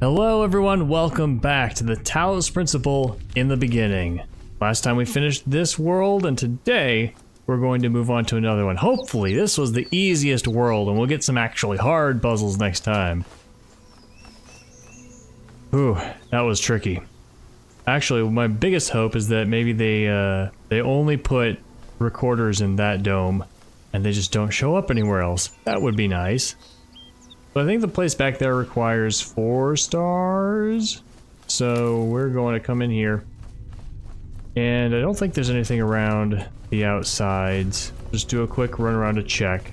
Hello everyone, welcome back to the Talos Principle in the beginning. Last time we finished this world, and today we're going to move on to another one. Hopefully this was the easiest world and we'll get some actually hard puzzles next time. Whew, that was tricky. Actually, my biggest hope is that maybe they only put recorders in that dome and they just don't show up anywhere else. That would be nice. But I think the place back there requires 4 stars. So we're going to come in here. And I don't think there's anything around the outsides. Just do a quick run around to check.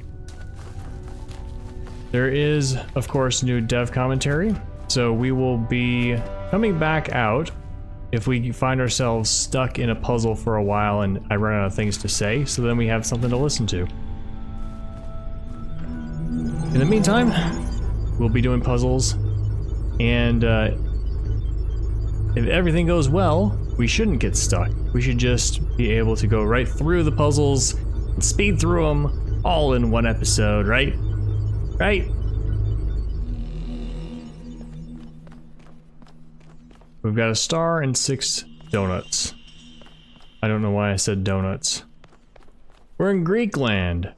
There is, of course, new dev commentary. So we will be coming back out if we find ourselves stuck in a puzzle for a while and I run out of things to say. So then we have something to listen to. In the meantime, we'll be doing puzzles, and if everything goes well, we shouldn't get stuck. We should just be able to go right through the puzzles and speed through them all in one episode, right? Right? We've got a star and 6 donuts. I don't know why I said donuts. We're in Greek land.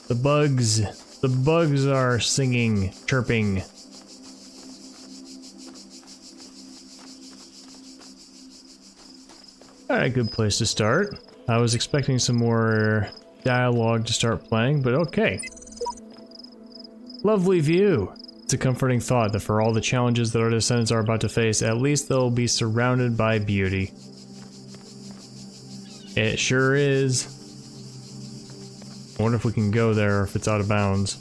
The bugs are singing, chirping. Alright, good place to start. I was expecting some more dialogue to start playing, but okay. Lovely view. It's a comforting thought that for all the challenges that our descendants are about to face, at least they'll be surrounded by beauty. It sure is. I wonder if we can go there or if it's out of bounds.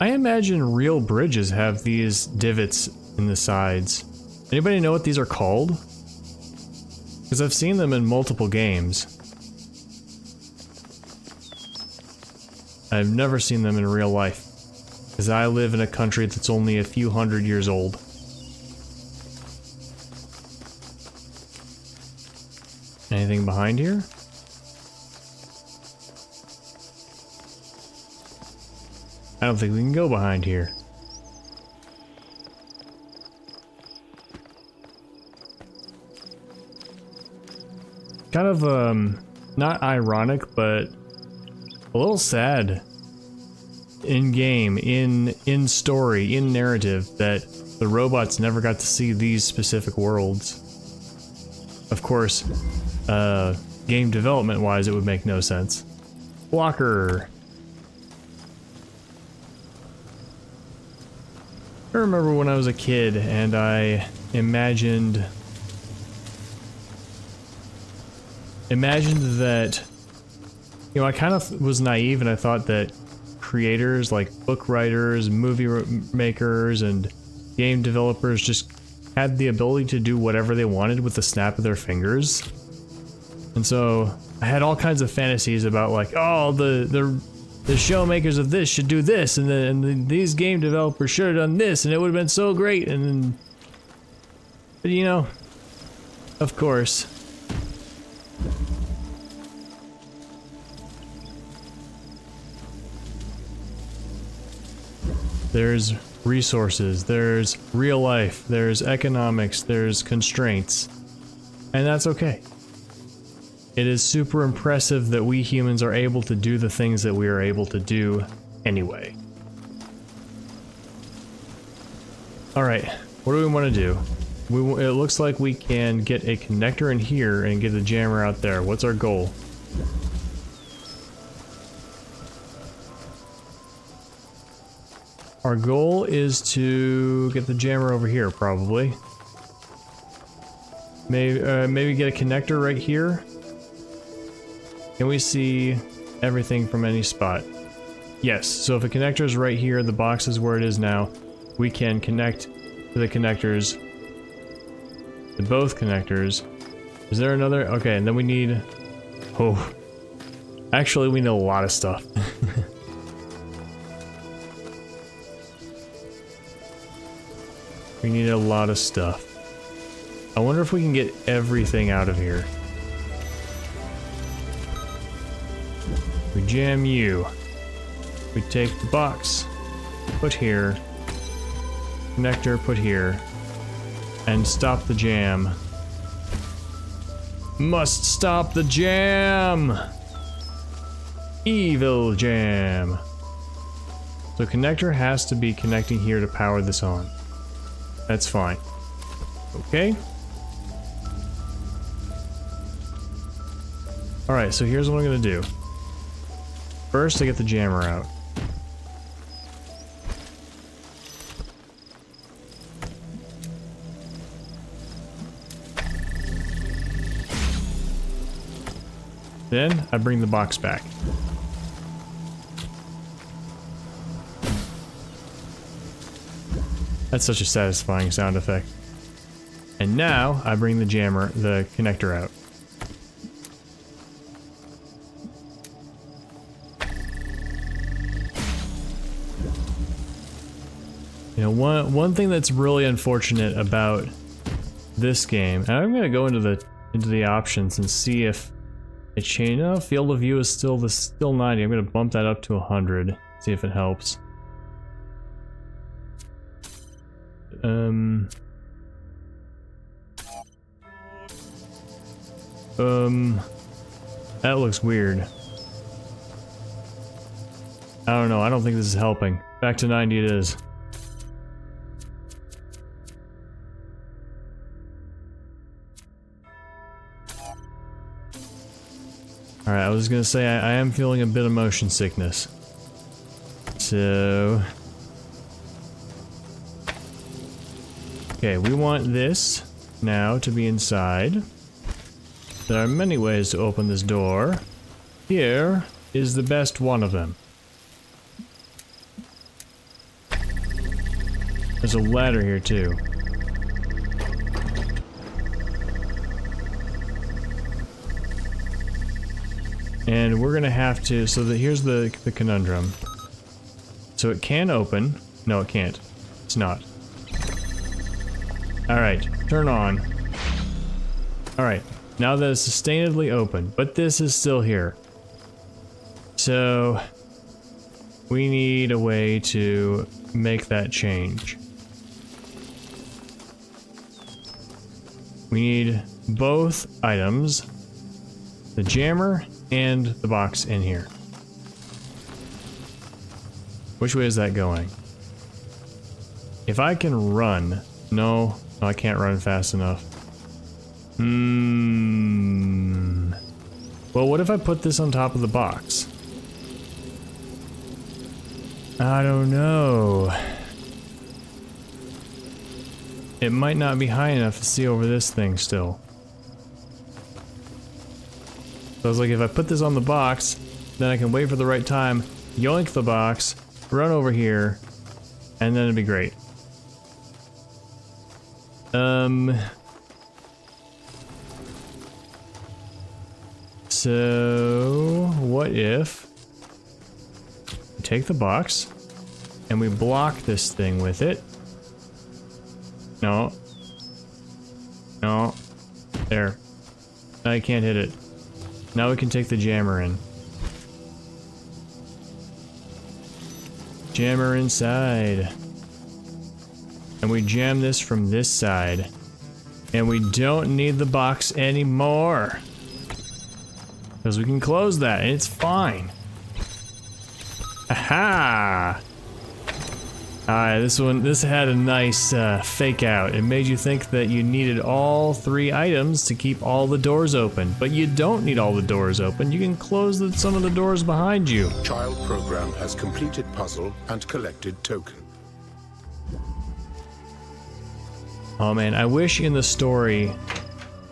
I imagine real bridges have these divots in the sides. Anybody know what these are called? Because I've seen them in multiple games. I've never seen them in real life, because I live in a country that's only a few hundred years old. Anything behind here? I don't think we can go behind here. Kind of, not ironic, but a little sad in game, in story, in narrative, that the robots never got to see these specific worlds. Of course, game development wise, it would make no sense. Blocker. I remember when I was a kid and I imagined that, you know, I kind of was naive and I thought that creators like book writers, movie makers, and game developers just had the ability to do whatever they wanted with the snap of their fingers. And so I had all kinds of fantasies about, like, oh, the show makers of this should do this, and these game developers should have done this, and it would have been so great. And then, but you know, of course, there's resources, there's real life, there's economics, there's constraints, and that's okay. It is super impressive that we humans are able to do the things that we are able to do anyway. Alright, what do we want to do? It looks like we can get a connector in here and get a jammer out there. What's our goal? Our goal is to get the jammer over here, probably. Maybe get a connector right here. Can we see everything from any spot? Yes, so if a connector is right here, the box is where it is now, we can connect to the connectors, to both connectors. Is there another? Okay, and then we need... Oh. Actually, we need a lot of stuff. We need a lot of stuff. I wonder if we can get everything out of here. We jam you. We take the box, put here, connector, put here, and stop the jam. Must stop the jam! Evil jam! So connector has to be connecting here to power this on. That's fine. Okay. Alright, so here's what I'm gonna do. First, I get the jammer out. Then, I bring the box back. That's such a satisfying sound effect. And now, I bring the connector out. You know, one thing that's really unfortunate about this game, and I'm gonna go into the options and see if it changed. No, field of view is still 90. I'm gonna bump that up to 100. See if it helps. That looks weird. I don't know. I don't think this is helping. Back to 90 it is. Alright, I was gonna say I am feeling a bit of motion sickness. So... Okay, we want this now to be inside. There are many ways to open this door. Here is the best one of them. There's a ladder here too. And we're gonna have to, so here's the conundrum. So it can open. No, it can't. It's not. Alright, turn on. Alright, now that it's sustainably open, but this is still here. So, we need a way to make that change. We need both items, the jammer and the box in here. Which way is that going? If I can run... No, I can't run fast enough. Well, what if I put this on top of the box? I don't know. It might not be high enough to see over this thing still. So I was like, if I put this on the box, then I can wait for the right time, yoink the box, run over here, and then it'd be great. So what if we take the box and we block this thing with it? No. No. There. I can't hit it. Now we can take the jammer in. Jammer inside. And we jam this from this side. And we don't need the box anymore. Because we can close that and it's fine. Aha! Alright, this had a nice fake out. It made you think that you needed all 3 items to keep all the doors open. But you don't need all the doors open. You can close some of the doors behind you. Child program has completed puzzle and collected token. Oh man, I wish in the story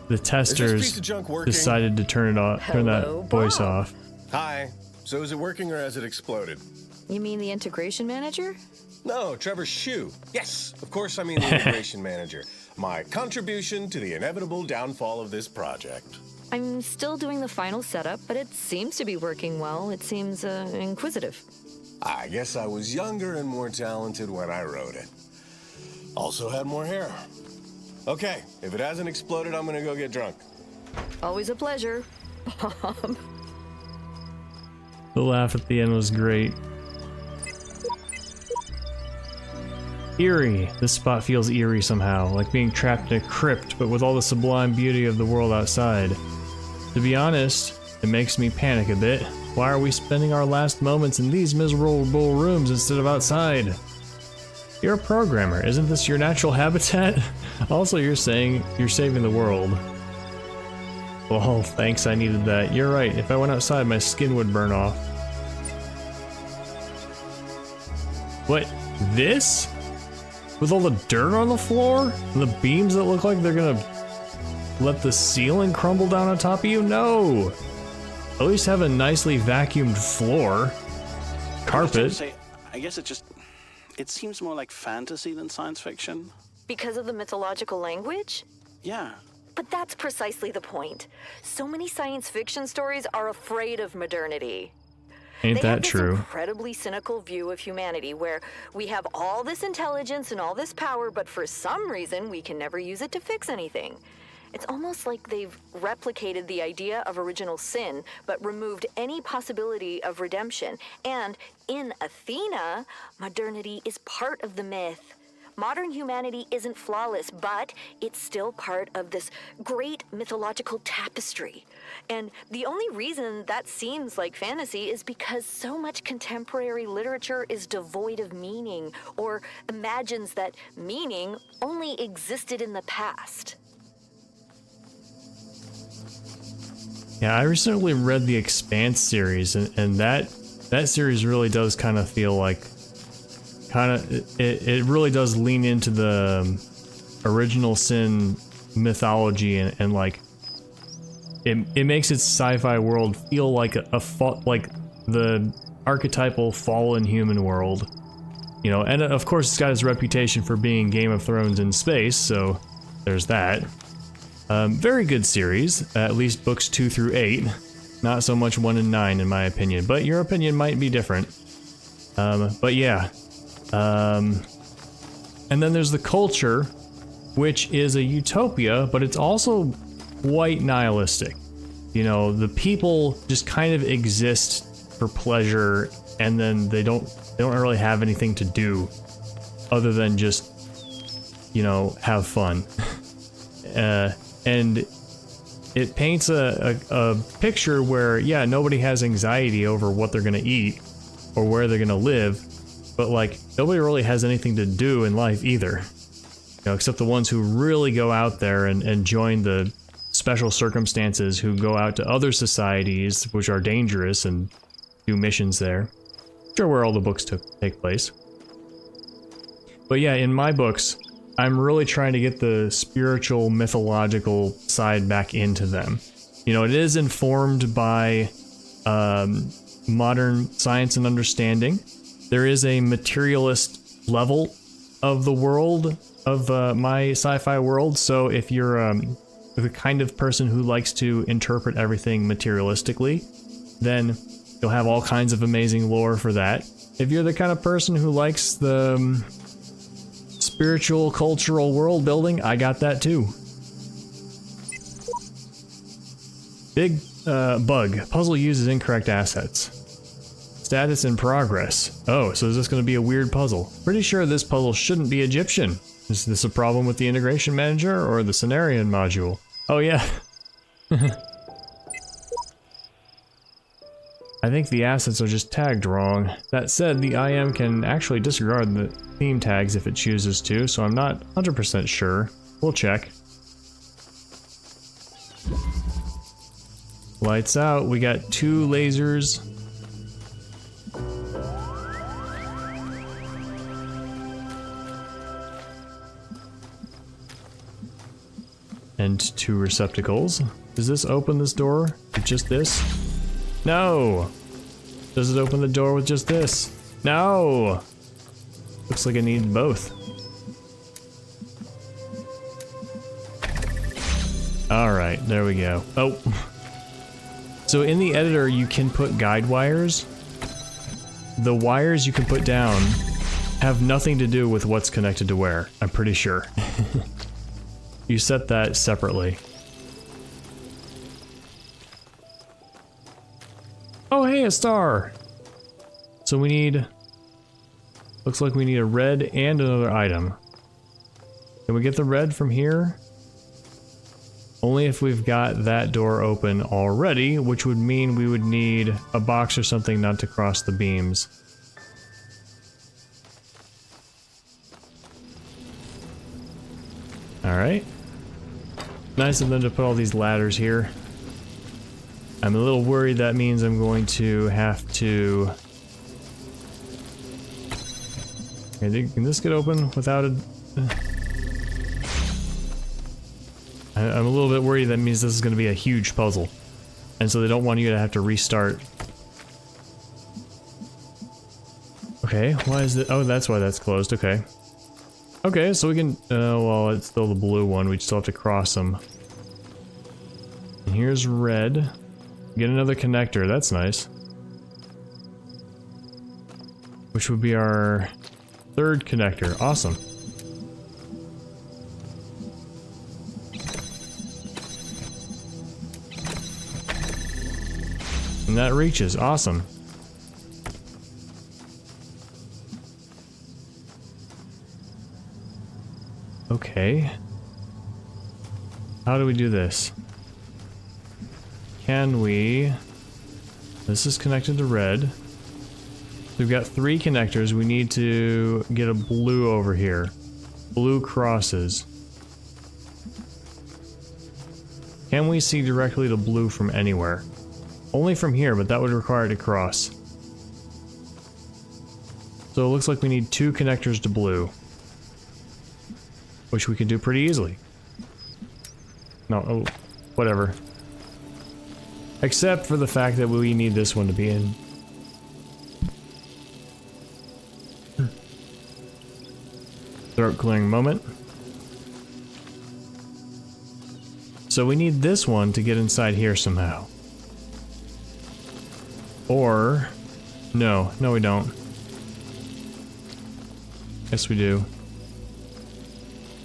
the testers decided to turn it off, turn that voice off. Hi. So is it working or has it exploded? You mean the integration manager? No, Trevor's shoe. Yes, of course I mean the integration manager. My contribution to the inevitable downfall of this project. I'm still doing the final setup, but it seems to be working well. It seems inquisitive. I guess I was younger and more talented when I wrote it. Also had more hair. Okay, if it hasn't exploded, I'm gonna go get drunk. Always a pleasure. The laugh at the end was great. Eerie. This spot feels eerie somehow, like being trapped in a crypt, but with all the sublime beauty of the world outside. To be honest, it makes me panic a bit. Why are we spending our last moments in these miserable rooms instead of outside? You're a programmer, isn't this your natural habitat? Also, you're saying you're saving the world. Well, thanks, I needed that. You're right, if I went outside, my skin would burn off. What? This? With all the dirt on the floor? And the beams that look like they're gonna let the ceiling crumble down on top of you? No! At least have a nicely vacuumed floor. Carpet. I guess it seems more like fantasy than science fiction. Because of the mythological language? Yeah. But that's precisely the point. So many science fiction stories are afraid of modernity. Ain't They have that this true? incredibly cynical view of humanity where we have all this intelligence and all this power, but for some reason we can never use it to fix anything. It's almost like they've replicated the idea of original sin, but removed any possibility of redemption. And in Athena, modernity is part of the myth. Modern humanity isn't flawless, but it's still part of this great mythological tapestry. And the only reason that seems like fantasy is because so much contemporary literature is devoid of meaning, or imagines that meaning only existed in the past. Yeah, I recently read the Expanse series, and that series really does kind of feel like, it really does lean into the original sin mythology, and like it makes its sci-fi world feel like like the archetypal fallen human world, you know. And of course, it's got its reputation for being Game of Thrones in space, so there's that. Very good series, at least books 2 through 8. Not so much 1 and 9 in my opinion, but your opinion might be different. But yeah. And then there's the culture, which is a utopia, but it's also quite nihilistic. You know, the people just kind of exist for pleasure, and then they don't really have anything to do other than just, you know, have fun. And it paints a picture where, yeah, nobody has anxiety over what they're gonna eat or where they're gonna live, but like nobody really has anything to do in life either, you know, except the ones who really go out there and join the special circumstances, who go out to other societies which are dangerous and do missions there. Sure, where all the books take place. But yeah, in my books, I'm really trying to get the spiritual, mythological side back into them. You know, it is informed by modern science and understanding. There is a materialist level of the world, of my sci-fi world, so if you're the kind of person who likes to interpret everything materialistically, then you'll have all kinds of amazing lore for that. If you're the kind of person who likes the spiritual, cultural world building, I got that too. Big bug. Puzzle uses incorrect assets. Status in progress. Oh, so is this going to be a weird puzzle? Pretty sure this puzzle shouldn't be Egyptian. Is this a problem with the integration manager or the Cenarian module? Oh yeah. I think the assets are just tagged wrong. That said, the IM can actually disregard the theme tags if it chooses to, so I'm not 100% sure. We'll check. Lights out. We got 2 lasers. And 2 receptacles. Does this open this door with just this? No! Does it open the door with just this? No! Looks like I need both. Alright, there we go. Oh! So in the editor you can put guide wires. The wires you can put down have nothing to do with what's connected to where, I'm pretty sure. You set that separately. Oh, hey, a star! So we need... Looks like we need a red and another item. Can we get the red from here? Only if we've got that door open already, which would mean we would need a box or something not to cross the beams. Alright. Nice of them to put all these ladders here. I'm a little worried that means I'm going to have to... Can this get open without a... I'm a little bit worried that means this is going to be a huge puzzle. And so they don't want you to have to restart. Okay, why is it... Oh, that's why that's closed, okay. Okay, so we can... well, it's still the blue one, we still have to cross them. And here's red. Get another connector, that's nice. Which would be our third connector, awesome. And that reaches, awesome. Okay. How do we do this? Can we... This is connected to red. We've got 3 connectors. We need to get a blue over here. Blue crosses. Can we see directly to blue from anywhere? Only from here, but that would require it to cross. So it looks like we need 2 connectors to blue. Which we can do pretty easily. No, oh, whatever. Except for the fact that we need this one to be in. Throat clearing moment. So we need this one to get inside here somehow. Or... No, we don't. Yes, we do.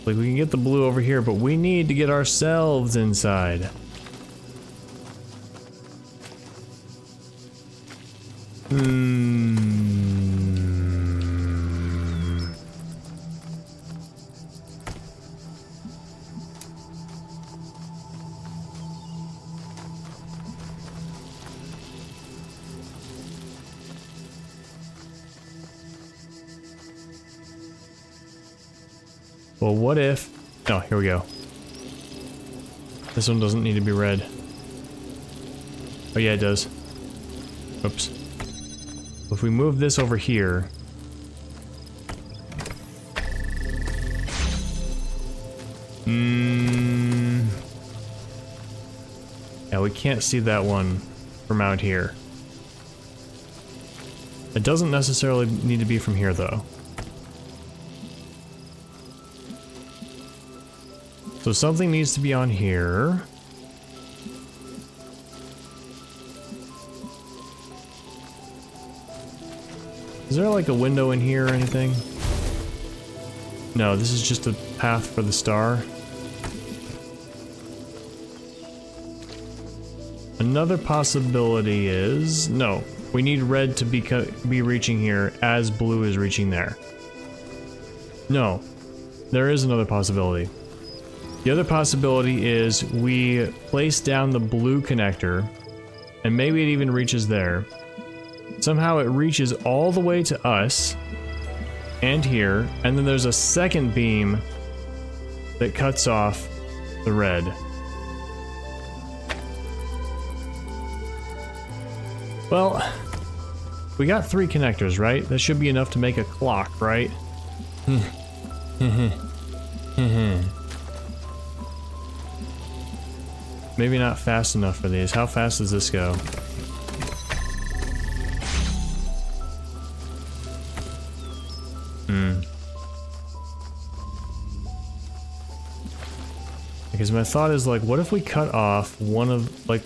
Like, we can get the blue over here, but we need to get ourselves inside. Well, what if... Oh, here we go. This one doesn't need to be red. Oh yeah, it does. Oops. If we move this over here... Yeah, we can't see that one from out here. It doesn't necessarily need to be from here, though. So something needs to be on here. Is there like a window in here or anything? No, this is just a path for the star. Another possibility is... No, we need red to be reaching here as blue is reaching there. No, there is another possibility. The other possibility is we place down the blue connector, and maybe it even reaches there. Somehow it reaches all the way to us, and here, and then there's a second beam that cuts off the red. Well, we got 3 connectors, right? That should be enough to make a clock, right? Maybe not fast enough for these. How fast does this go? Because my thought is like, what if we cut off one of, like...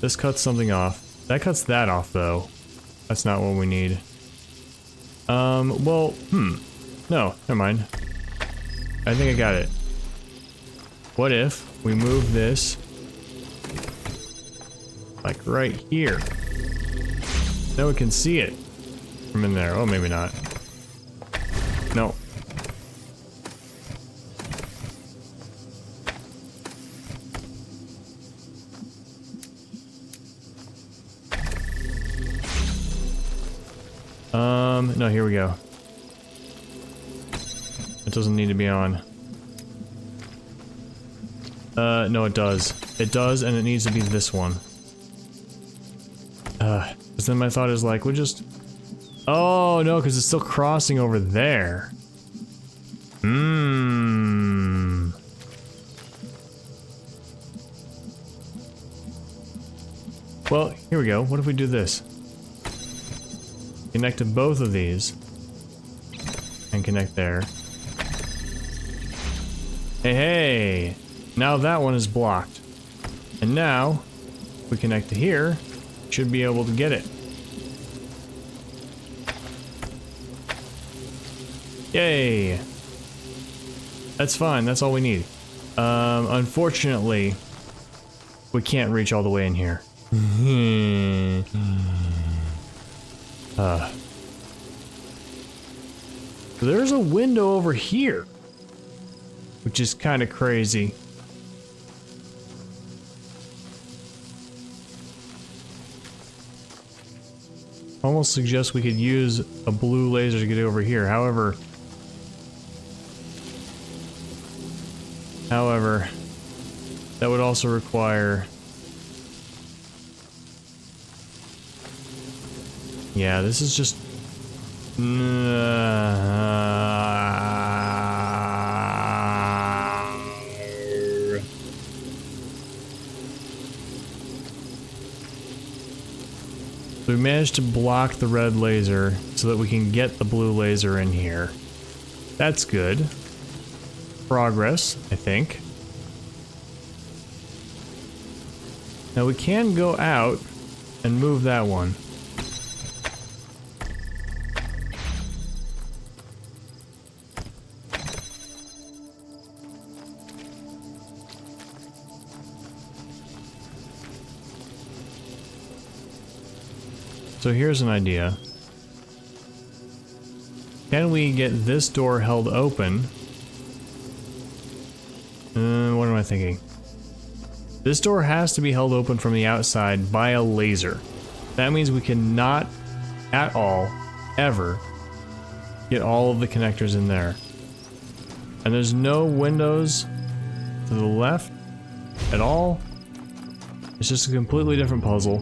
This cuts something off. That cuts that off, though. That's not what we need. Well, no, never mind. I think I got it. What if we move this like right here? Now we can see it from in there. Oh, maybe not. No. No, here we go. It doesn't need to be on. No, it does. It does, and it needs to be this one. Because then my thought is like, we'll just... Oh, no, because it's still crossing over there. Well, here we go. What if we do this? Connect to both of these. And connect there. Hey, hey! Now that one is blocked. And now, we connect to here, should be able to get it. Yay! That's fine, that's all we need. Unfortunately, we can't reach all the way in here. There's a window over here, which is kind of crazy. Almost suggests we could use a blue laser to get over here. However, that would also require... Yeah, this is just... We managed to block the red laser so that we can get the blue laser in here. That's good. Progress, I think. Now we can go out and move that one. So here's an idea. Can we get this door held open? What am I thinking? This door has to be held open from the outside by a laser. That means we cannot at all, ever, get all of the connectors in there. And there's no windows to the left at all. It's just a completely different puzzle.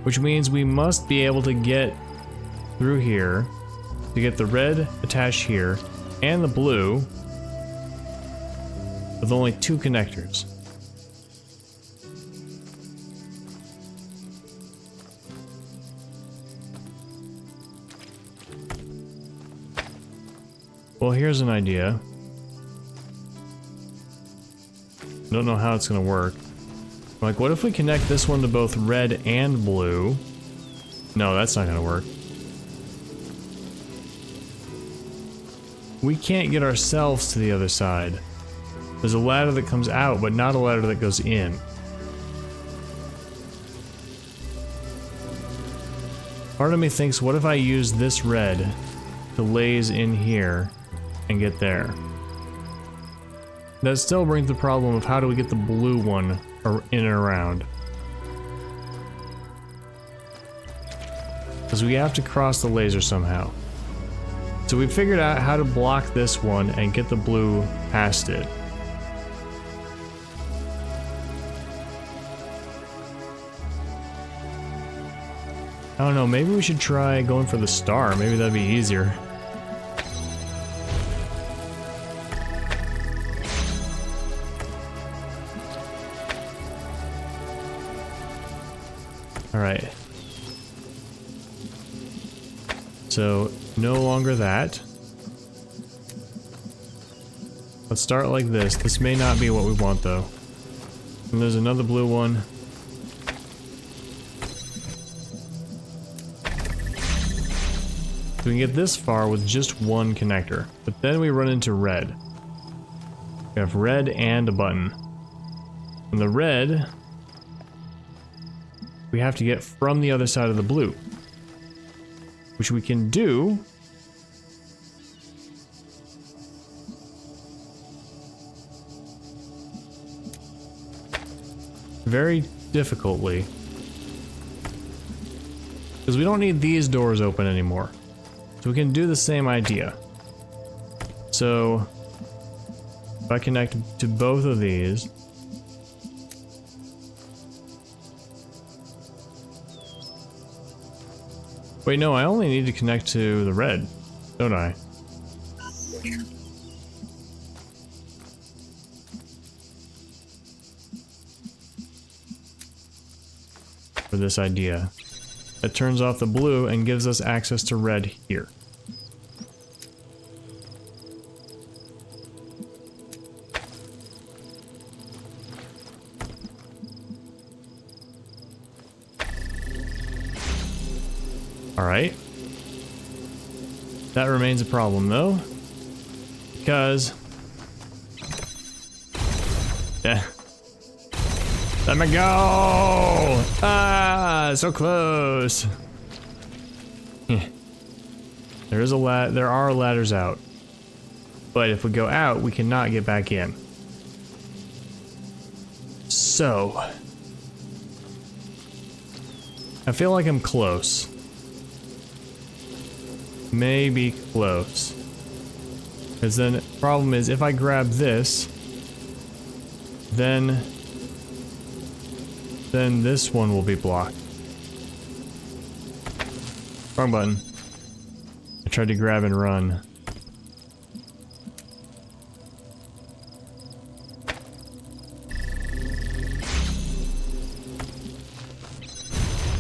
Which means we must be able to get through here to get the red attached here and the blue with only 2 connectors. Well, here's an idea. Don't know how it's gonna work. Like, what if we connect this one to both red and blue? No, that's not gonna work. We can't get ourselves to the other side. There's a ladder that comes out, but not a ladder that goes in. Part of me thinks, what if I use this red to laze in here and get there? That still brings the problem of how do we get the blue one in and around. Because we have to cross the laser somehow. So we figured out how to block this one and get the blue past it. I don't know, maybe we should try going for the star. Maybe that'd be easier. Alright. So, no longer that. Let's start like this. This may not be what we want, though. And there's another blue one. So we can get this far with just one connector. But then we run into red. We have red and a button. And the red, we have to get from the other side of the blue. Which we can do. Very difficultly. Because we don't need these doors open anymore. So we can do the same idea. So if I connect to both of these. Wait, no, I only need to connect to the red, don't I? For this idea. That turns off the blue and gives us access to red here. Alright. That remains a problem though. Because... yeah. Let me go! Ah, so close. There are ladders out. But if we go out, we cannot get back in. So... I feel like I'm close. Maybe close. Because then the problem is if I grab this, then this one will be blocked. Wrong button. I tried to grab and run.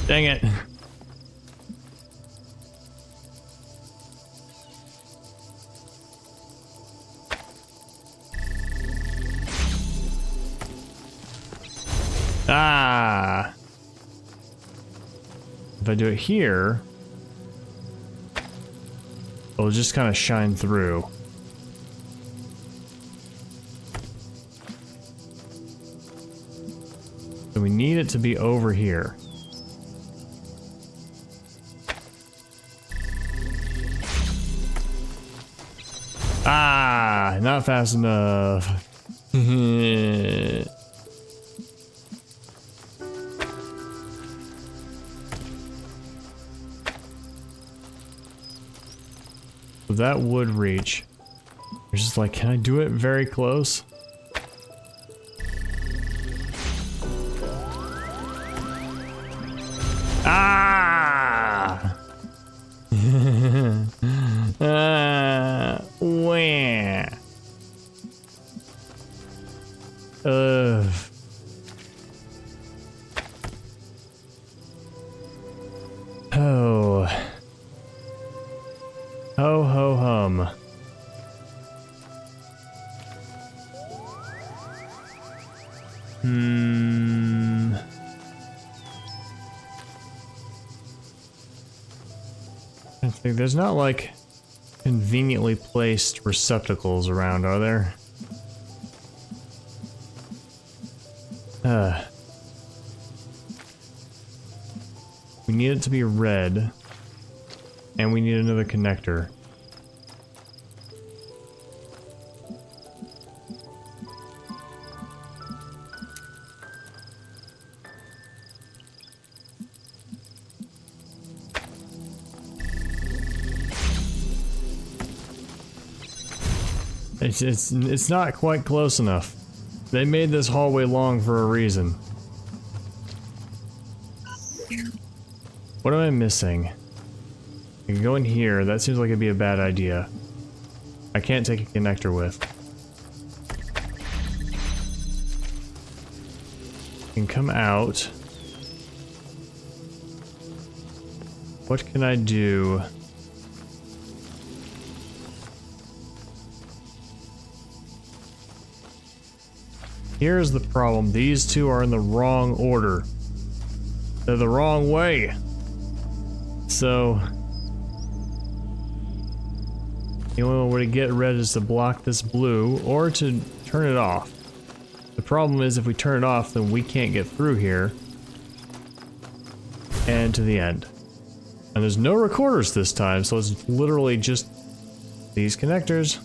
Dang it. Ah! If I do it here, it'll just kind of shine through. So we need it to be over here. Ah! Not fast enough. That would reach. You're just like, can I do it very close? Ah! Wah. Oh. Ho ho hum. I think there's not like conveniently placed receptacles around, are there? We need it to be red. And we need another connector. It's not quite close enough. They made this hallway long for a reason. What am I missing? I can go in here. That seems like it'd be a bad idea. I can't take a connector with. I can come out. What can I do? Here's the problem. These two are in the wrong order. They're the wrong way. So... The only way to get red is to block this blue or to turn it off. The problem is if we turn it off, then we can't get through here and to the end. And there's no recorders this time, so it's literally just these connectors.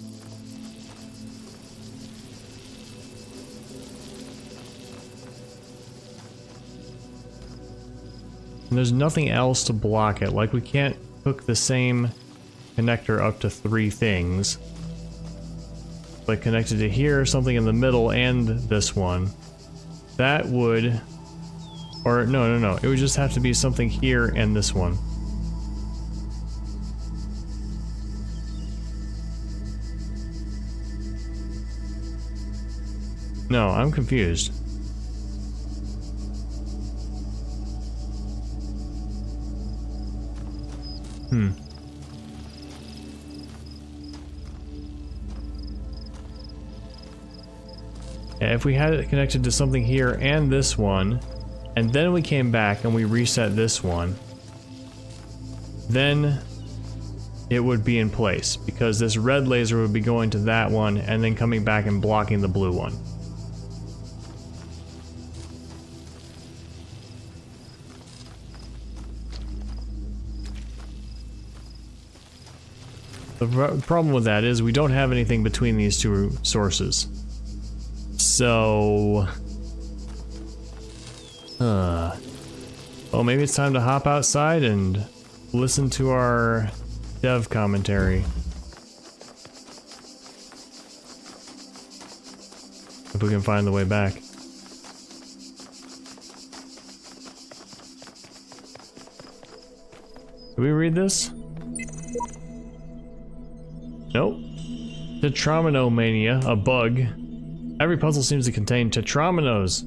And there's nothing else to block it. Like, we can't hook the same connector up to 3 things. Like connected to here, something in the middle, and this one. That would... Or, no. It would just have to be something here and this one. No, I'm confused. Yeah, if we had it connected to something here and this one, and then we came back and we reset this one, then it would be in place, because this red laser would be going to that one and then coming back and blocking the blue one. The problem with that is we don't have anything between these two sources. So... well, maybe it's time to hop outside and listen to our dev commentary. If we can find the way back. Did we read this? Nope. Tetromino-mania, a bug. Every puzzle seems to contain tetrominos.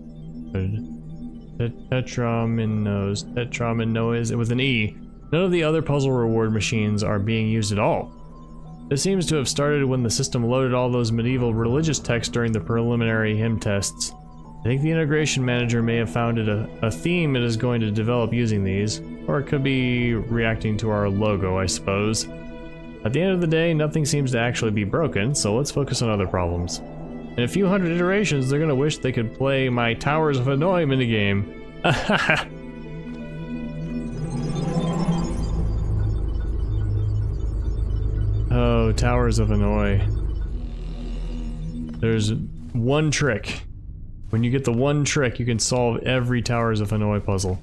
Tetrominoes with an E. None of the other puzzle reward machines are being used at all. This seems to have started when the system loaded all those medieval religious texts during the preliminary hymn tests. I think the integration manager may have found a theme it is going to develop using these, or it could be reacting to our logo, I suppose. At the end of the day, nothing seems to actually be broken, so let's focus on other problems. In a few hundred iterations, they're gonna wish they could play my Towers of Hanoi minigame. Oh, Towers of Hanoi. There's one trick. When you get the one trick, you can solve every Towers of Hanoi puzzle.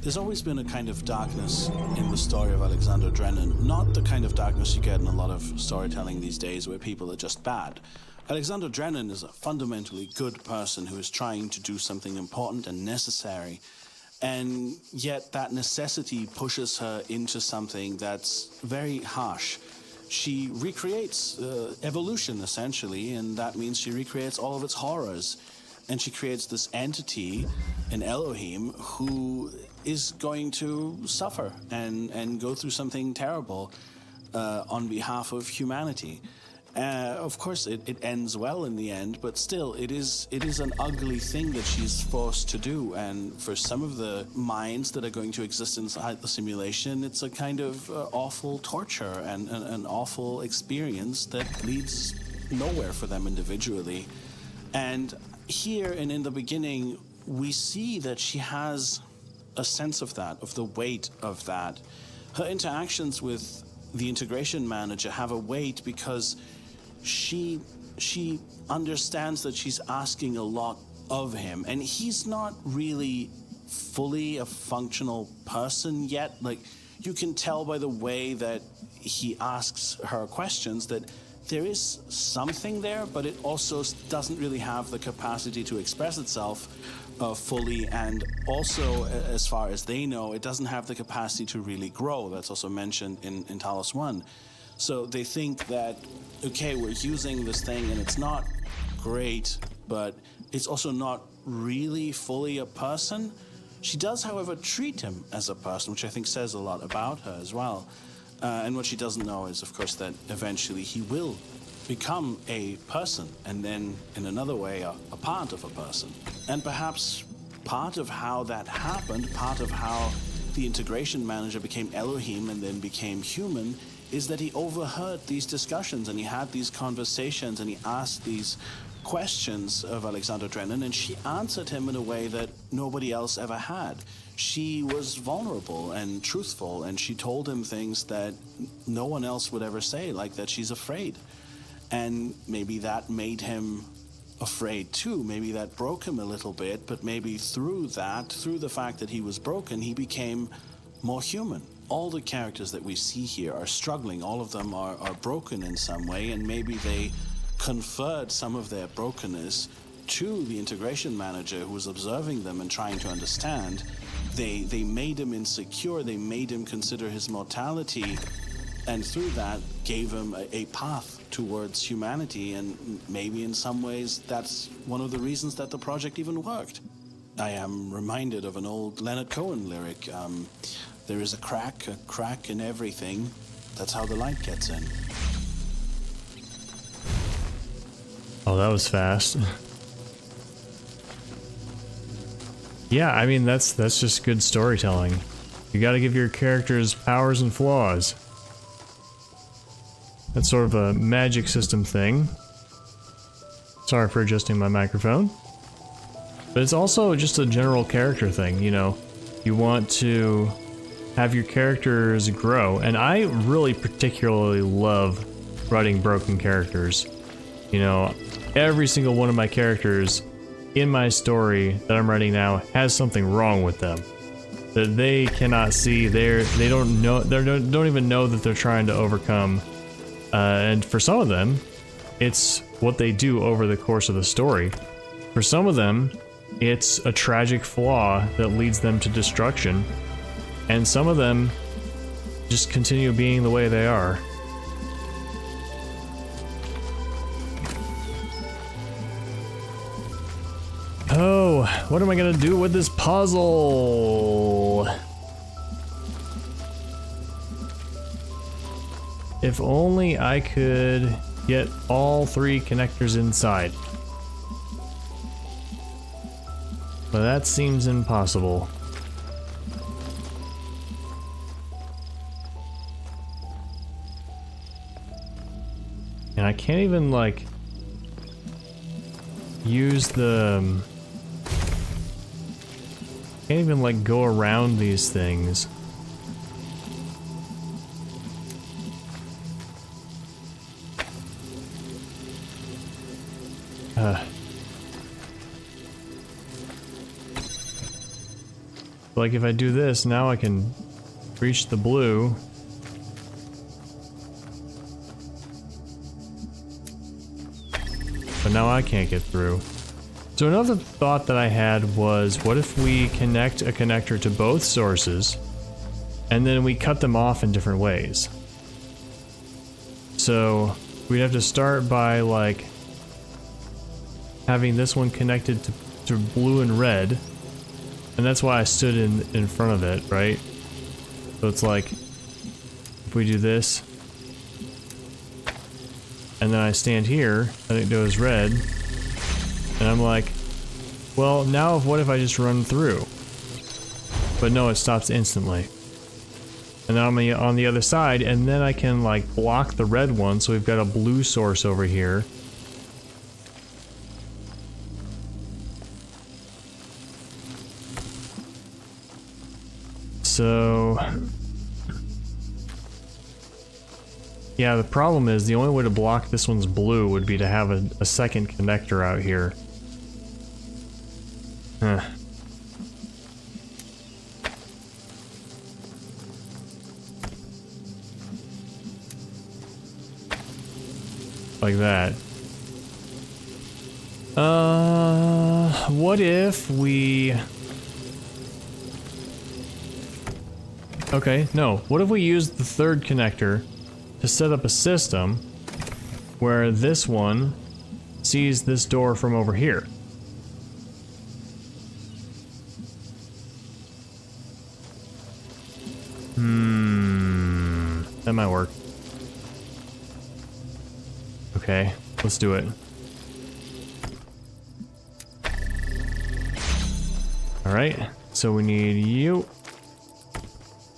There's always been a kind of darkness in the story of Alexander Drennan, not the kind of darkness you get in a lot of storytelling these days where people are just bad. Alexander Drennan is a fundamentally good person who is trying to do something important and necessary, and yet that necessity pushes her into something that's very harsh. She recreates evolution, essentially, and that means she recreates all of its horrors. And she creates this entity, an ELOHIM, who is going to suffer and go through something terrible on behalf of humanity. Of course, it ends well in the end, but still, it is an ugly thing that she's forced to do. And for some of the minds that are going to exist inside the simulation, it's a kind of awful torture and an awful experience that leads nowhere for them individually. And here and in the beginning, we see that she has a sense of that, of the weight of that. Her interactions with the integration manager have a weight because she understands that she's asking a lot of him, and he's not really fully a functional person yet. Like, you can tell by the way that he asks her questions that there is something there, but it also doesn't really have the capacity to express itself fully, and also, as far as they know, it doesn't have the capacity to really grow. That's also mentioned in Talos 1. So they think that, okay, we're using this thing and it's not great, but it's also not really fully a person. She does, however, treat him as a person, which I think says a lot about her as well. And what she doesn't know is, of course, that eventually he will become a person, and then, in another way, a part of a person. And perhaps part of how that happened, part of how the integration manager became Elohim and then became human is that he overheard these discussions and he had these conversations and he asked these questions of Alexandra Drennan, and she answered him in a way that nobody else ever had. She was vulnerable and truthful, and she told him things that no one else would ever say, like that she's afraid. And maybe that made him afraid too. Maybe that broke him a little bit, but maybe through that, through the fact that he was broken, he became more human. All the characters that we see here are struggling. All of them are broken in some way, and maybe they conferred some of their brokenness to the integration manager who was observing them and trying to understand. They made him insecure, they made him consider his mortality, and through that gave him a path towards humanity, and maybe in some ways that's one of the reasons that the project even worked. I am reminded of an old Leonard Cohen lyric, there is a crack in everything, that's how the light gets in. Oh, that was fast. Yeah, I mean, that's just good storytelling. You gotta give your characters powers and flaws. That's sort of a magic system thing. Sorry for adjusting my microphone. But it's also just a general character thing, you know. You want to have your characters grow, and I really particularly love writing broken characters. You know, every single one of my characters in my story that I'm writing now has something wrong with them that they cannot see. They don't know. They don't even know that they're trying to overcome. And for some of them, it's what they do over the course of the story. For some of them, it's a tragic flaw that leads them to destruction, and some of them just continue being the way they are. Oh, what am I gonna do with this puzzle? If only I could get all 3 connectors inside. But that seems impossible. And I can't even, like, use the... Can't even, like, go around these things. Like, if I do this, now I can reach the blue. But now I can't get through. So another thought that I had was, what if we connect a connector to both sources, and then we cut them off in different ways? So we'd have to start by, like, having this one connected to blue and red, and that's why I stood in front of it, right? So it's like, if we do this, and then I stand here, and it goes red, and I'm like, well, now what if I just run through? But no, it stops instantly. And now I'm on the other side, and then I can, like, block the red one, so we've got a blue source over here. So... yeah, the problem is the only way to block this one's blue would be to have a second connector out here. Huh. Like that. What if we... okay, no. What if we use the third connector to set up a system where this one sees this door from over here? That might work. Okay, let's do it. Alright, so we need you.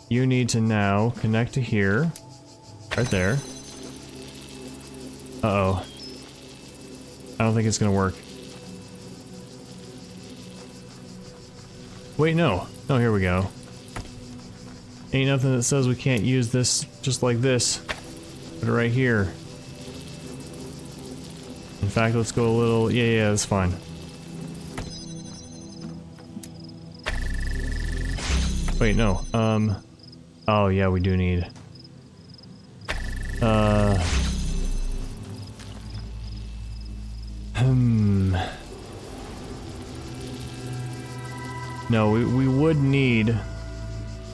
you need to now connect to here. Right there. Uh-oh. I don't think it's gonna work. Wait, no. No, here we go. Ain't nothing that says we can't use this just like this. Put it right here. In fact, let's go a little... Yeah, that's fine. Wait, no. Oh, yeah, we do need... No, we would need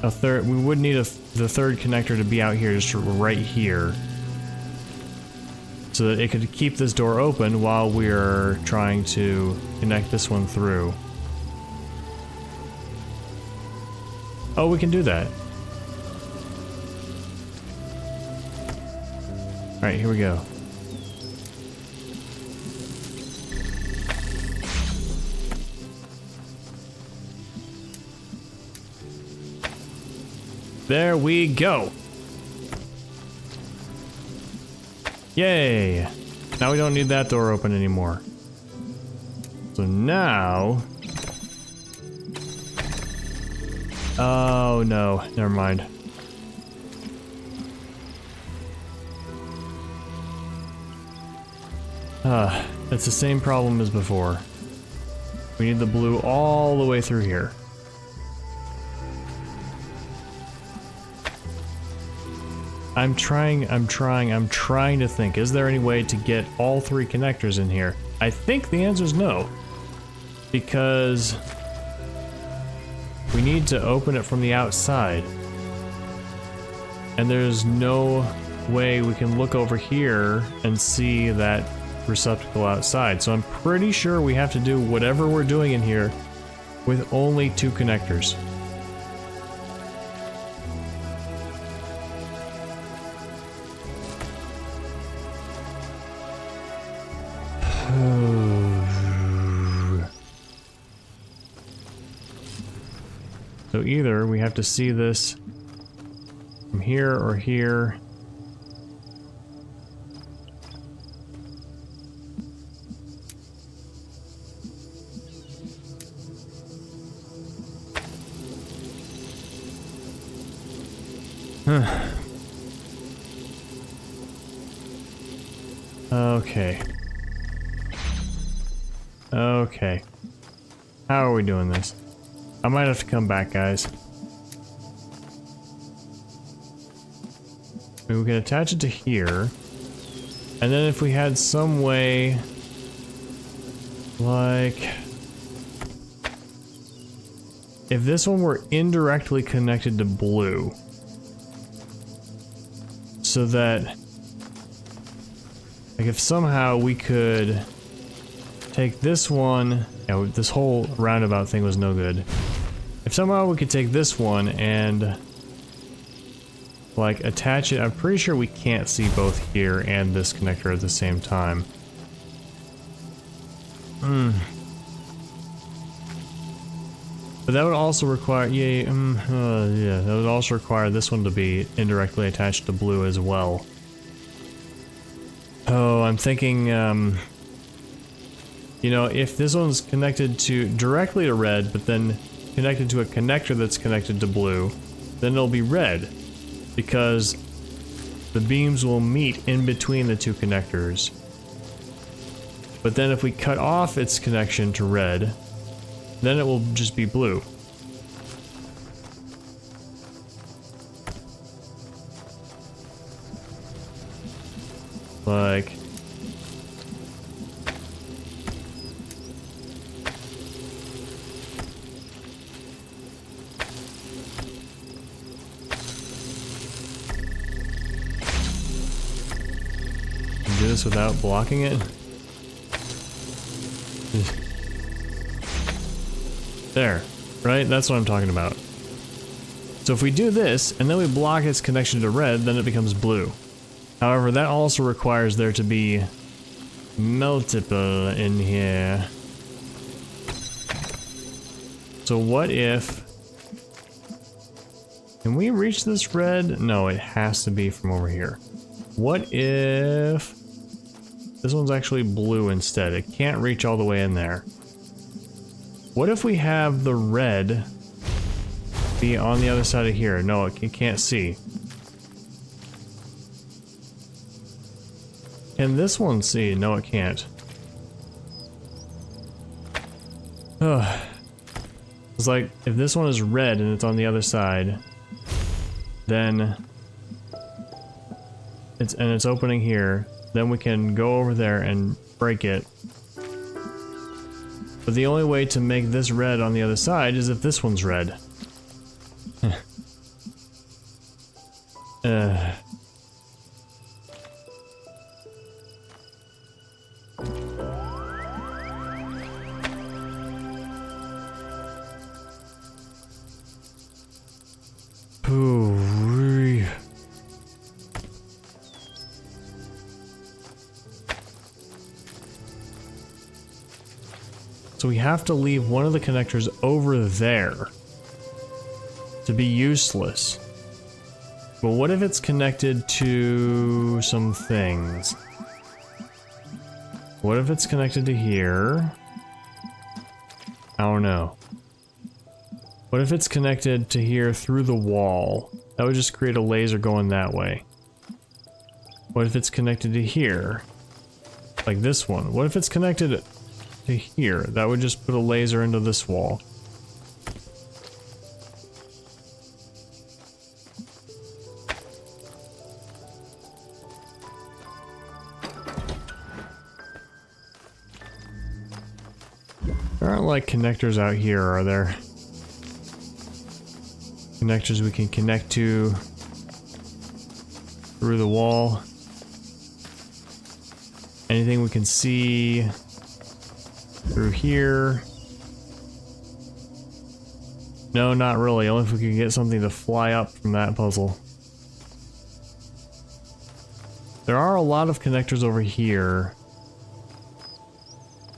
a third. We would need the third connector to be out here, just right here, so that it could keep this door open while we're trying to connect this one through. Oh, we can do that. All right, here we go. There we go. Yay. Now we don't need that door open anymore. So now... Oh no, never mind. It's the same problem as before. We need the blue all the way through here. I'm trying to think. Is there any way to get all three connectors in here? I think the answer is no. Because we need to open it from the outside. And there's no way we can look over here and see that receptacle outside. So I'm pretty sure we have to do whatever we're doing in here with only two connectors. So either we have to see this from here or here. Okay. Okay. How are we doing this? I might have to come back, guys. I mean, we can attach it to here. And then if we had some way... Like... If this one were indirectly connected to blue... So that... Like if somehow we could... Take this one... Yeah, this whole roundabout thing was no good. If somehow we could take this one and like attach it, I'm pretty sure we can't see both here and this connector at the same time. But that would also require, yeah, that would also require this one to be indirectly attached to blue as well. Oh, I'm thinking, you know, if this one's connected to directly to red, but then connected to a connector that's connected to blue, then it'll be red, because the beams will meet in between the two connectors. But then if we cut off its connection to red, then it will just be blue. Like... Do this without blocking it? There, right? That's what I'm talking about. So if we do this, and then we block its connection to red, then it becomes blue. However, that also requires there to be multiple in here. So what if Can we reach this red? No, it has to be from over here. What if this one's actually blue instead? It can't reach all the way in there. What if we have the red be on the other side of here? No, it can't see. Can this one see? No, it can't. Ugh. It's like, if this one is red and it's on the other side, then it's opening here, then we can go over there and break it. But the only way to make this red on the other side is if this one's red. Ooh. So we have to leave one of the connectors over there to be useless. But what if it's connected to some things? What if it's connected to here? I don't know. What if it's connected to here through the wall? That would just create a laser going that way. What if it's connected to here? Like this one. What if it's connected to here? That would just put a laser into this wall. There aren't like connectors out here, are there? Connectors we can connect to through the wall. Anything we can see through here. No, not really. Only if we can get something to fly up from that puzzle. There are a lot of connectors over here.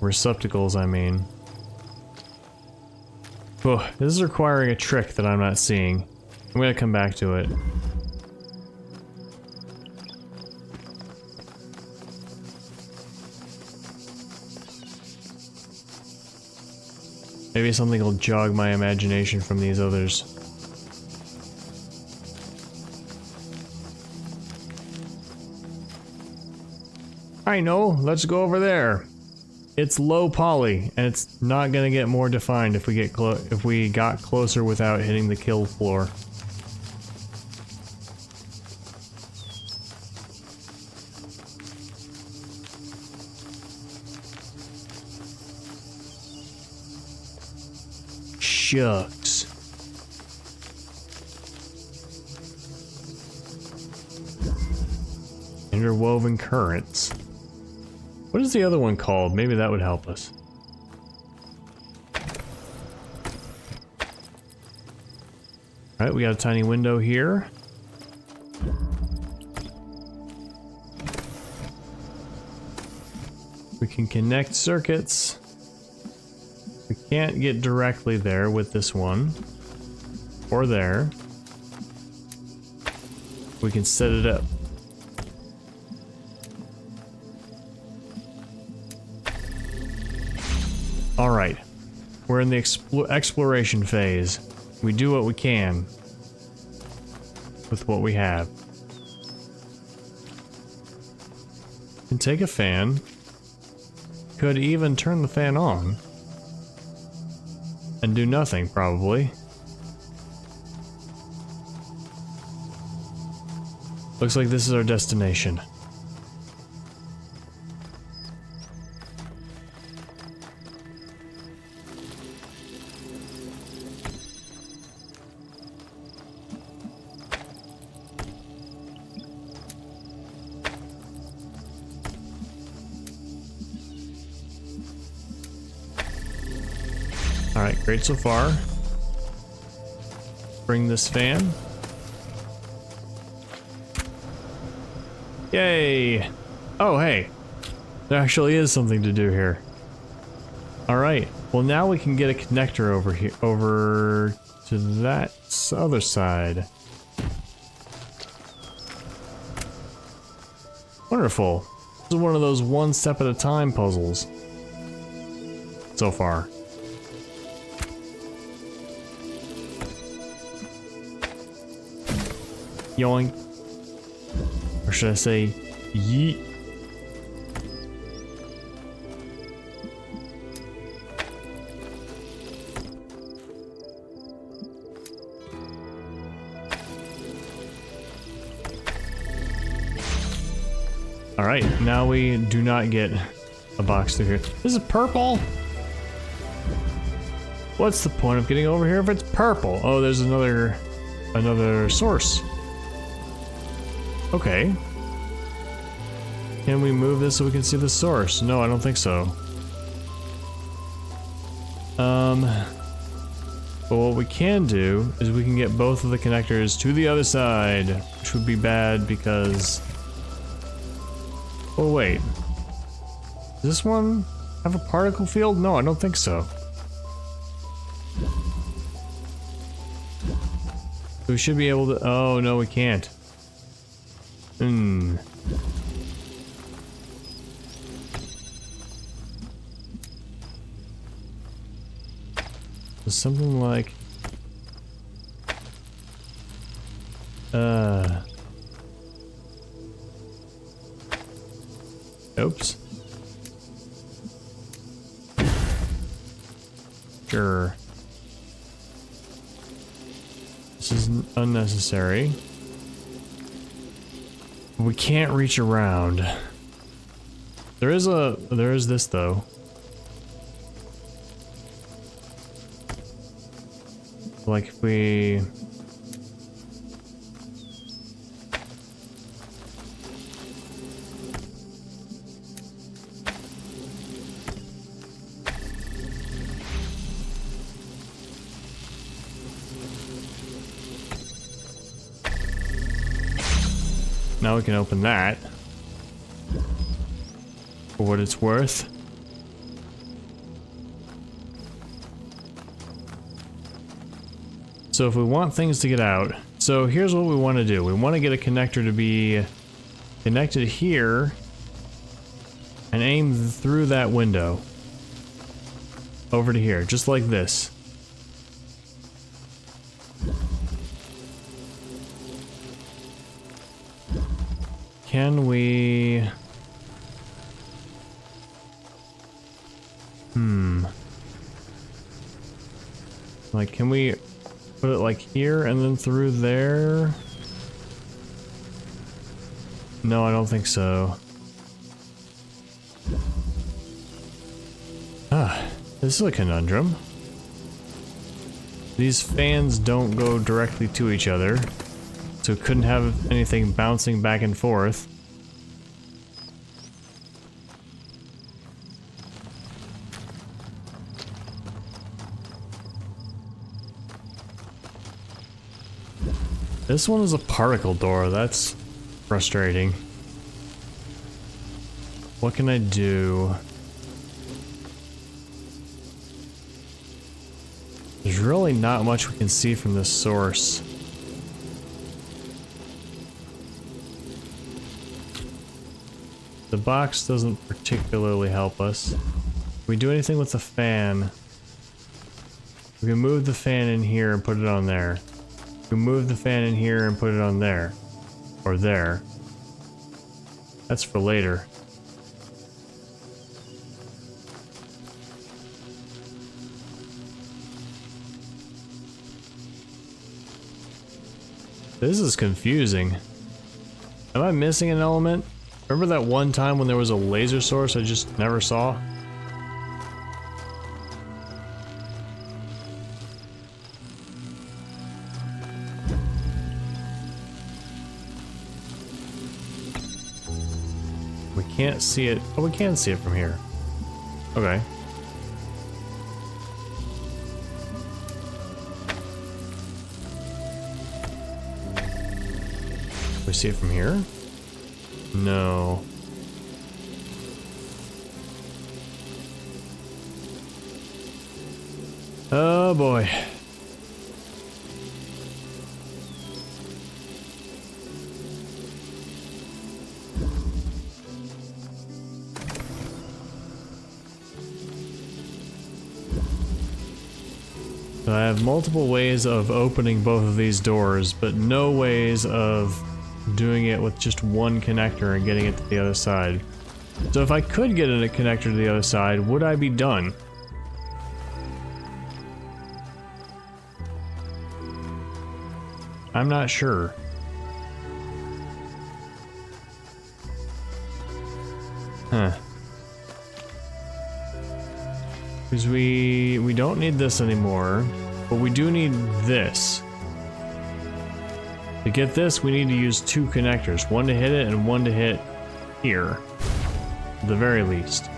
Receptacles, I mean. Oh, this is requiring a trick that I'm not seeing. I'm gonna come back to it. Maybe something will jog my imagination from these others. I know, let's go over there. It's low poly, and it's not gonna get more defined if we got closer without hitting the kill floor. Shucks. Interwoven currents. What is the other one called? Maybe that would help us. Alright, we got a tiny window here. We can connect circuits. We can't get directly there with this one. Or there. We can set it up. Alright, we're in the exploration phase. We do what we can with what we have. Can take a fan. Could even turn the fan on. And do nothing, probably. Looks like this is our destination. Alright, great so far. Bring this fan. Yay! Oh, hey. There actually is something to do here. Alright, well now we can get a connector over here, over to that other side. Wonderful. This is one of those one step at a time puzzles. So far. Yoink. Or should I say, yeet? Alright, now we do not get a box through here. This is purple? What's the point of getting over here if it's purple? Oh, there's another source. Okay. Can we move this so we can see the source? No, I don't think so. But what we can do is we can get both of the connectors to the other side, which would be bad because... Oh wait. Does this one have a particle field? No, I don't think so. We should be able to... Oh, no, we can't. Hmm. Something like... Oops. Sure. This is unnecessary. We can't reach around. There is this though. Like if we... Now we can open that. For what it's worth. So if we want things to get out, so here's what we want to do. We want to get a connector to be connected here and aim through that window over to here, just like this. Can we... Like, can we put it like here and then through there? No, I don't think so. Ah, this is a conundrum. These fans don't go directly to each other, so couldn't have anything bouncing back and forth. This one is a particle door, that's frustrating. What can I do? There's really not much we can see from this source. The box doesn't particularly help us. Can we do anything with the fan? We can move the fan in here and put it on there. We can move the fan in here and put it on there. Or there. That's for later. This is confusing. Am I missing an element? Remember that one time when there was a laser source I just never saw? We can't see it. Oh, we can see it from here. Okay. We see it from here? No. Oh boy. I have multiple ways of opening both of these doors, but no ways of doing it with just one connector and getting it to the other side. So if I could get a connector to the other side, would I be done? I'm not sure. Huh. Because we don't need this anymore, but we do need this. To get this, we need to use two connectors, one to hit it and one to hit here, at the very least.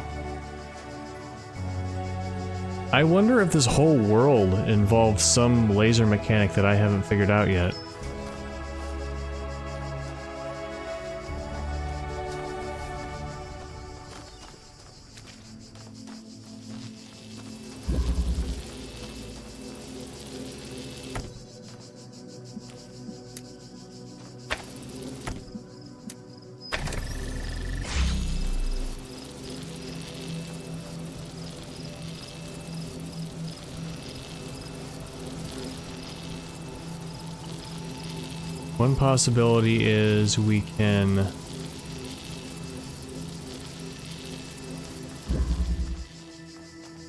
I wonder if this whole world involves some laser mechanic that I haven't figured out yet. One possibility is we can...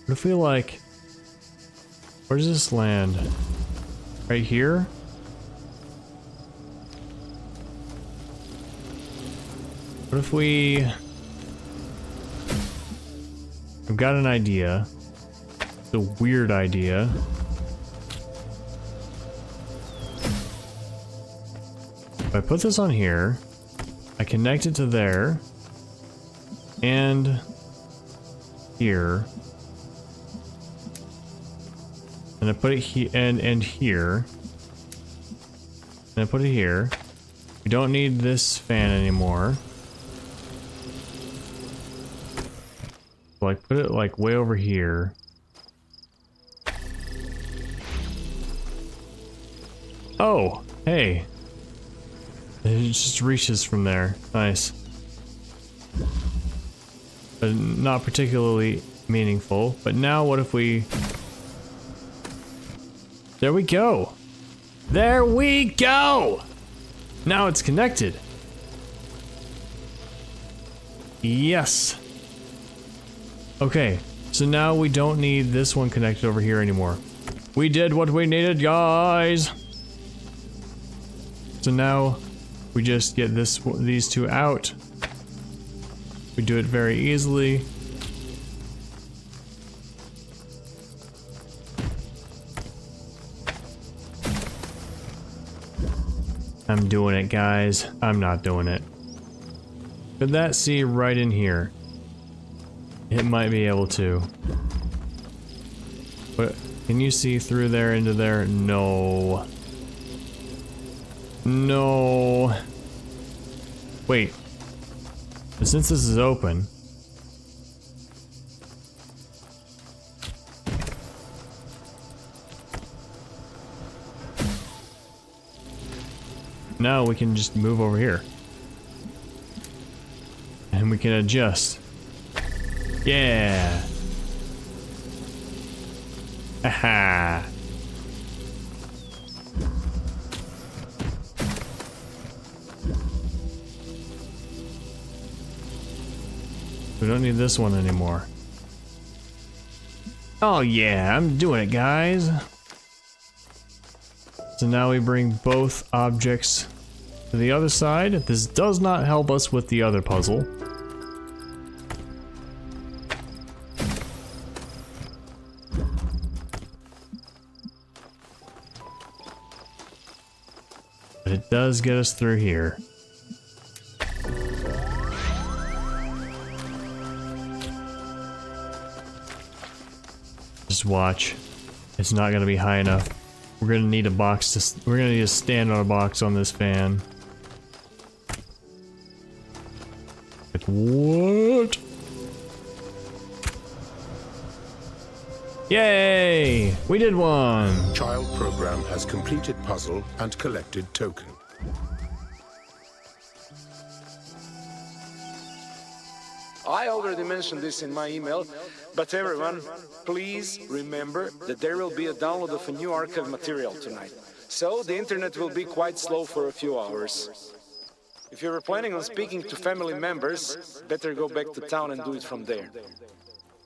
What if we like... Where does this land? Right here? What if we... I've got an idea. It's a weird idea. If I put this on here, I connect it to there, and here, and I put it here, and here, and I put it here. We don't need this fan anymore. So I put it like way over here. Oh, hey. It just reaches from there. Nice. But not particularly meaningful. But now what if we... There we go! There we go! Now it's connected. Yes. Okay, so now we don't need this one connected over here anymore. We did what we needed, guys! So now... we just get these two out. We do it very easily. I'm doing it, guys. I'm not doing it. Could that see right in here? It might be able to. But can you see through there into there? No. No. Wait. But since this is open, now we can just move over here. And we can adjust. Yeah. Aha. We don't need this one anymore. Oh yeah, I'm doing it, guys. So now we bring both objects to the other side. This does not help us with the other puzzle. But it does get us through here. Just watch. It's not gonna be high enough. We're gonna need a box to... We're gonna need to stand on a box on this fan. Like, what? Yay! We did one! Child program has completed puzzle and collected token. I already mentioned this in my email, but everyone, please remember that there will be a download of a new archive material tonight. So the internet will be quite slow for a few hours. If you were planning on speaking to family members, better go back to town and do it from there.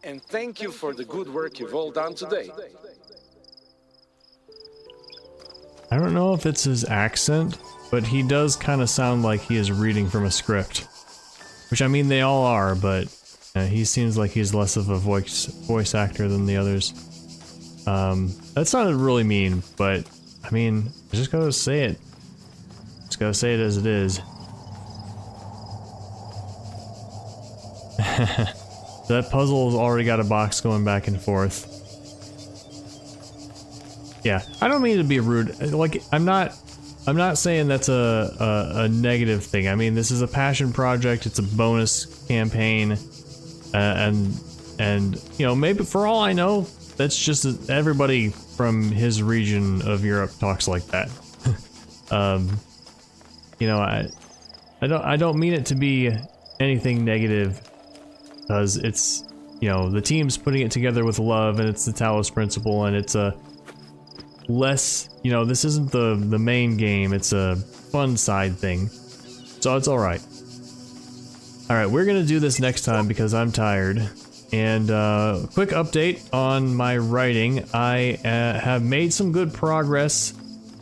And thank you for the good work you've all done today. I don't know if it's his accent, but he does kind of sound like he is reading from a script. Which, I mean, they all are, but he seems like he's less of a voice actor than the others. That sounded really mean, but, I mean, I just gotta say it. Just gotta say it as it is. That puzzle's already got a box going back and forth. Yeah, I don't mean to be rude. Like, I'm not saying that's a negative thing. I mean, this is a passion project. It's a bonus campaign, and you know, maybe for all I know, that's just everybody from his region of Europe talks like that. You know, I don't mean it to be anything negative, because it's, you know, the team's putting it together with love, and it's the Talos Principle, and it's a less, you know, this isn't the main game, it's a fun side thing, so it's alright. Alright, we're gonna do this next time because I'm tired, and quick update on my writing. I have made some good progress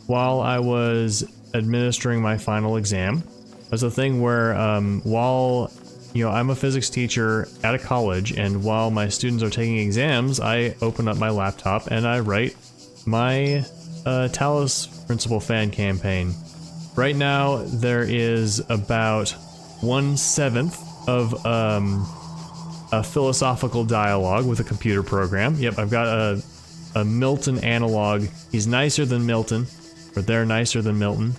while I was administering my final exam. There's a thing where while, you know, I'm a physics teacher at a college, and while my students are taking exams, I open up my laptop and I write my Talos Principle fan campaign. Right now, there is about 1/7 of a philosophical dialogue with a computer program. Yep, I've got a Milton analog. He's nicer than Milton, or they're nicer than Milton.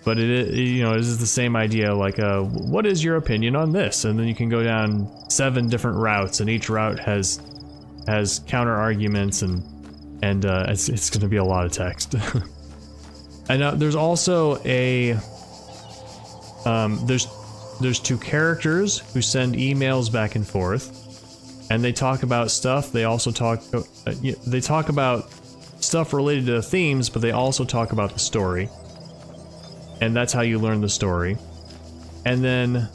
But it, you know, it is the same idea, like, what is your opinion on this? And then you can go down 7 different routes, and each route has counter arguments, and it's going to be a lot of text. And there's also a there's 2 characters who send emails back and forth, and they talk about stuff. They also talk about stuff related to the themes, but they also talk about the story, and that's how you learn the story. And then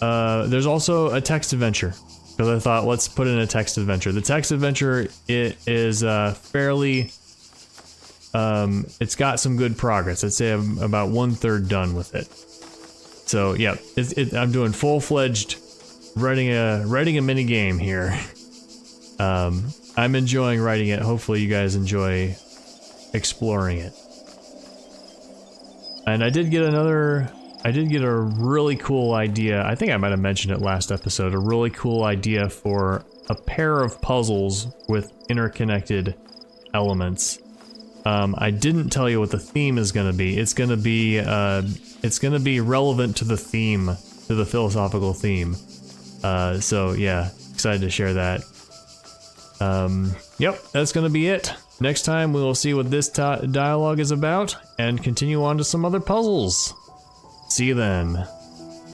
there's also a text adventure, because I thought, let's put in a text adventure. The text adventure, it is fairly, it's got some good progress. I'd say I'm about 1/3 done with it. So yeah, I'm doing full-fledged writing a mini game here. I'm enjoying writing it. Hopefully you guys enjoy exploring it. And I did get a really cool idea. I think I might have mentioned it last episode. A really cool idea for a pair of puzzles with interconnected elements. I didn't tell you what the theme is going to be. It's going to be relevant to the theme, to the philosophical theme. So yeah, excited to share that. Yep, that's going to be it. Next time we will see what this dialogue is about and continue on to some other puzzles. See you then.